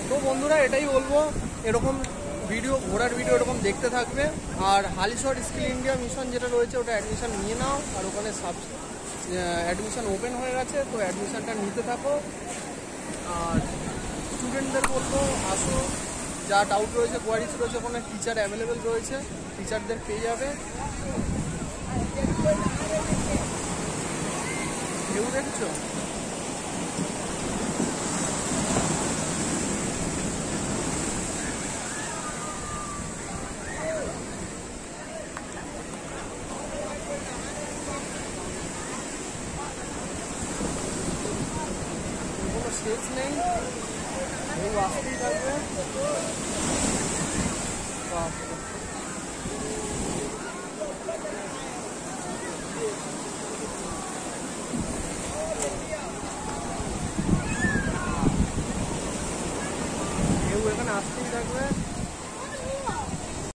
তো বন্ধুরা এটাই বলবো, এরকম ভিডিও, ঘোরার ভিডিও এরকম দেখতে থাকবে। আর হালিশহর স্কিল ইন্ডিয়া মিশন যেটা রয়েছে ওটা অ্যাডমিশন নিয়ে নাও। আর ওখানে অ্যাডমিশন ওপেন হয়ে গেছে, তো অ্যাডমিশনটা নিতে থাকো। আর স্টুডেন্টদের বলবো আসো, যা ডাউট রয়েছে, কোয়ারিজ রয়েছে, ওখানে টিচার অ্যাভেলেবেল রয়েছে, টিচারদের পেয়ে যাবে। কেউ দেখছো? কোনো শেষ নেই, কেউ আসতেই থাকবে। কেউ এখানে আসতেই থাকবে।